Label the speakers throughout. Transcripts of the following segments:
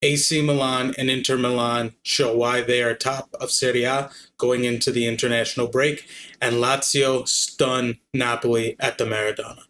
Speaker 1: AC Milan and Inter Milan show why they are top of Serie A going into the international break, and Lazio stun Napoli at the Maradona.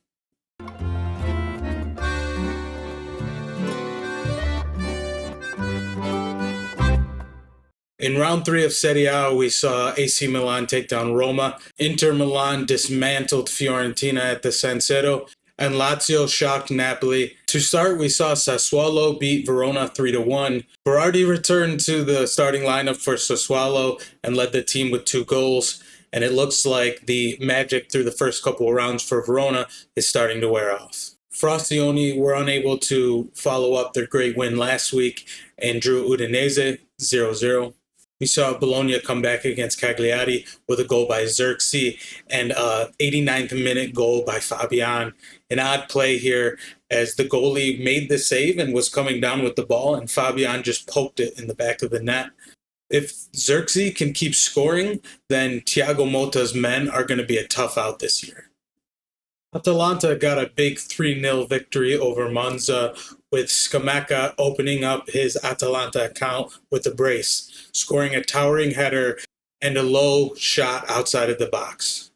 Speaker 1: In round 3 of Serie A, we saw AC Milan take down Roma, Inter Milan dismantled Fiorentina at the San Siro, and Lazio shocked Napoli. To start, we saw Sassuolo beat Verona 3-1. Berardi returned to the starting lineup for Sassuolo and led the team with 2 goals, and it looks like the magic through the first couple of rounds for Verona is starting to wear off. Frosinone were unable to follow up their great win last week and drew Udinese 0-0. We saw Bologna come back against Cagliari with a goal by Xerxes and a 89th minute goal by Fabian. An odd play here as the goalie made the save and was coming down with the ball, and Fabian just poked it in the back of the net. If Xerxes can keep scoring, then Thiago Motta's men are going to be a tough out this year. Atalanta got a big 3-0 victory over Monza, with Scamacca opening up his Atalanta account with a brace, scoring a towering header and a low shot outside of the box.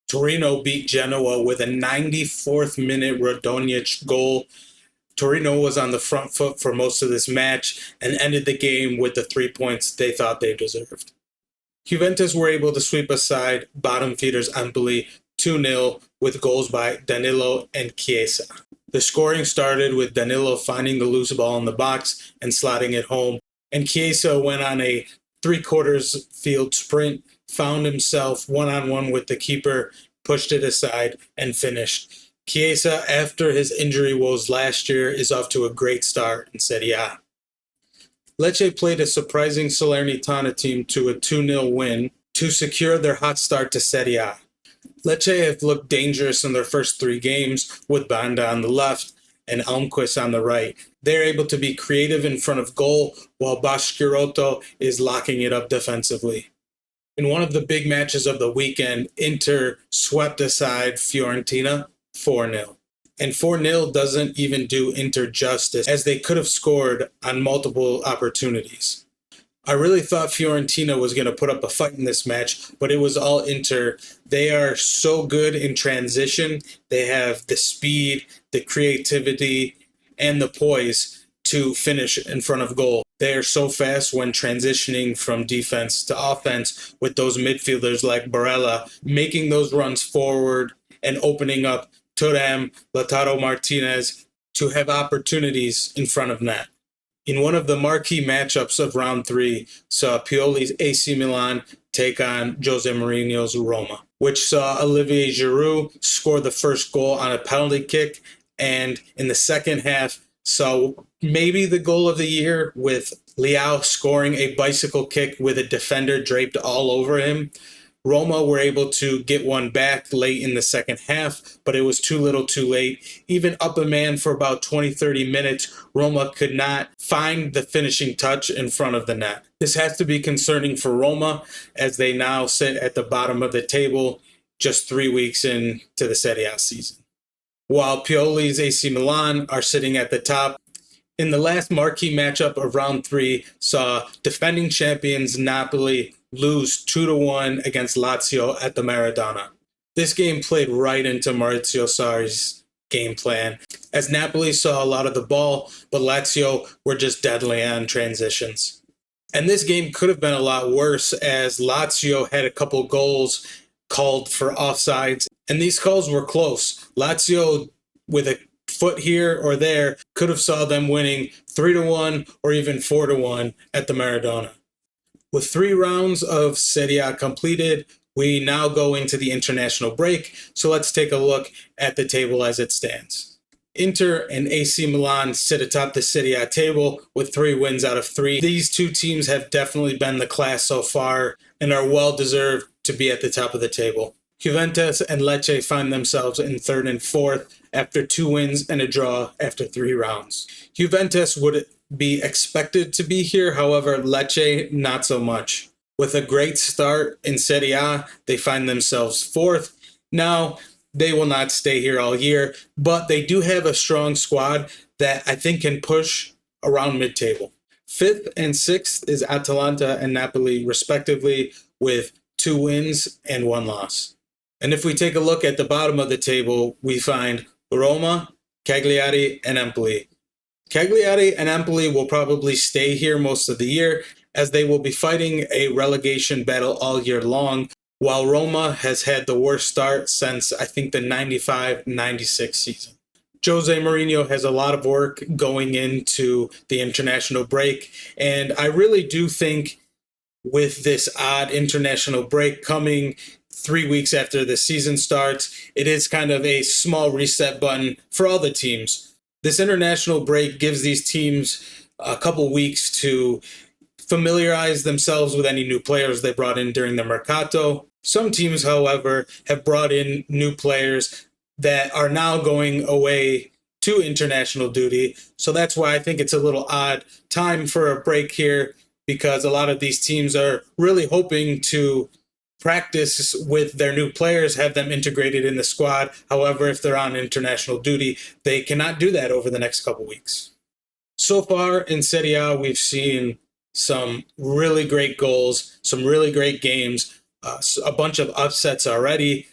Speaker 1: Torino beat Genoa with a 94th minute Radonjic goal. Torino was on the front foot for most of this match and ended the game with the 3 points they thought they deserved. Juventus were able to sweep aside bottom feeders Empoli 2-0 with goals by Danilo and Chiesa. The scoring started with Danilo finding the loose ball in the box and slotting it home, and Chiesa went on a 3/4 field sprint, found himself one-on-one with the keeper, pushed it aside, and finished. Chiesa, after his injury woes last year, is off to a great start in Serie A. Lecce played a surprising Salernitana team to a 2-0 win to secure their hot start to Serie A. Lecce have looked dangerous in their first 3 games with Banda on the left and Almquist on the right. They're able to be creative in front of goal while Bashkirotto is locking it up defensively. In one of the big matches of the weekend, Inter swept aside Fiorentina 4-0. And 4-0 doesn't even do Inter justice, as they could have scored on multiple opportunities. I really thought Fiorentina was going to put up a fight in this match, but it was all Inter. They are so good in transition. They have the speed, the creativity, and the poise to finish in front of goal. They are so fast when transitioning from defense to offense with those midfielders like Barella, making those runs forward and opening up Thuram, Lautaro Martinez to have opportunities in front of net. In one of the marquee matchups of round 3, saw Pioli's AC Milan take on Jose Mourinho's Roma, which saw Olivier Giroud score the first goal on a penalty kick, and in the second half saw maybe the goal of the year with Leao scoring a bicycle kick with a defender draped all over him. Roma were able to get one back late in the second half, but it was too little too late. Even up a man for about 20-30 minutes, Roma could not find the finishing touch in front of the net. This has to be concerning for Roma, as they now sit at the bottom of the table just 3 weeks into the Serie A season. While Pioli's AC Milan are sitting at the top, in the last marquee matchup of round 3, saw defending champions Napoli lose 2-1 against Lazio at the Maradona. This game played right into Maurizio Sarri's game plan, as Napoli saw a lot of the ball, but Lazio were just deadly on transitions. And this game could have been a lot worse, as Lazio had a couple goals called for offsides, and these calls were close. Lazio, with a foot here or there, could have saw them winning 3-1 or even 4-1 at the Maradona. With 3 rounds of Serie A completed, we now go into the international break, so let's take a look at the table as it stands. Inter and AC Milan sit atop the Serie A table with 3 wins out of 3. These 2 teams have definitely been the class so far and are well deserved to be at the top of the table. Juventus and Lecce find themselves in 3rd and 4th after 2 wins and a draw after 3 rounds. Juventus would be expected to be here, however, Lecce not so much. With a great start in Serie A, they find themselves 4th. Now, they will not stay here all year, but they do have a strong squad that I think can push around mid-table. Fifth and sixth is Atalanta and Napoli, respectively, with 2 wins and 1 loss. And if we take a look at the bottom of the table, we find Roma, Cagliari, and Empoli. Cagliari and Empoli will probably stay here most of the year, as they will be fighting a relegation battle all year long, while Roma has had the worst start since, I think, the 95-96 season. Jose Mourinho has a lot of work going into the international break, and I really do think with this odd international break coming 3 weeks after the season starts, it is kind of a small reset button for all the teams. This international break gives these teams a couple weeks to familiarize themselves with any new players they brought in during the Mercato. Some teams, however, have brought in new players that are now going away to international duty. So that's why I think it's a little odd time for a break here, because a lot of these teams are really hoping to practice with their new players, have them integrated in the squad. However, if they're on international duty, they cannot do that over the next couple weeks. So far in Serie A, we've seen some really great goals, some really great games, a bunch of upsets already.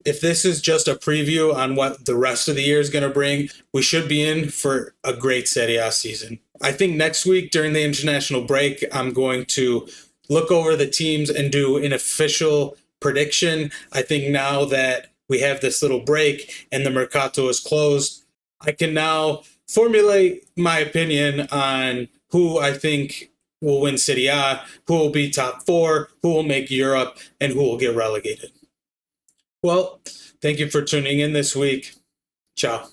Speaker 1: If this is just a preview on what the rest of the year is going to bring, we should be in for a great Serie A season. I think next week during the international break, I'm going to look over the teams and do an official prediction. I think now that we have this little break and the Mercato is closed, I can now formulate my opinion on who I think will win Serie A, who will be top four, who will make Europe, and who will get relegated. Well, thank you for tuning in this week. Ciao.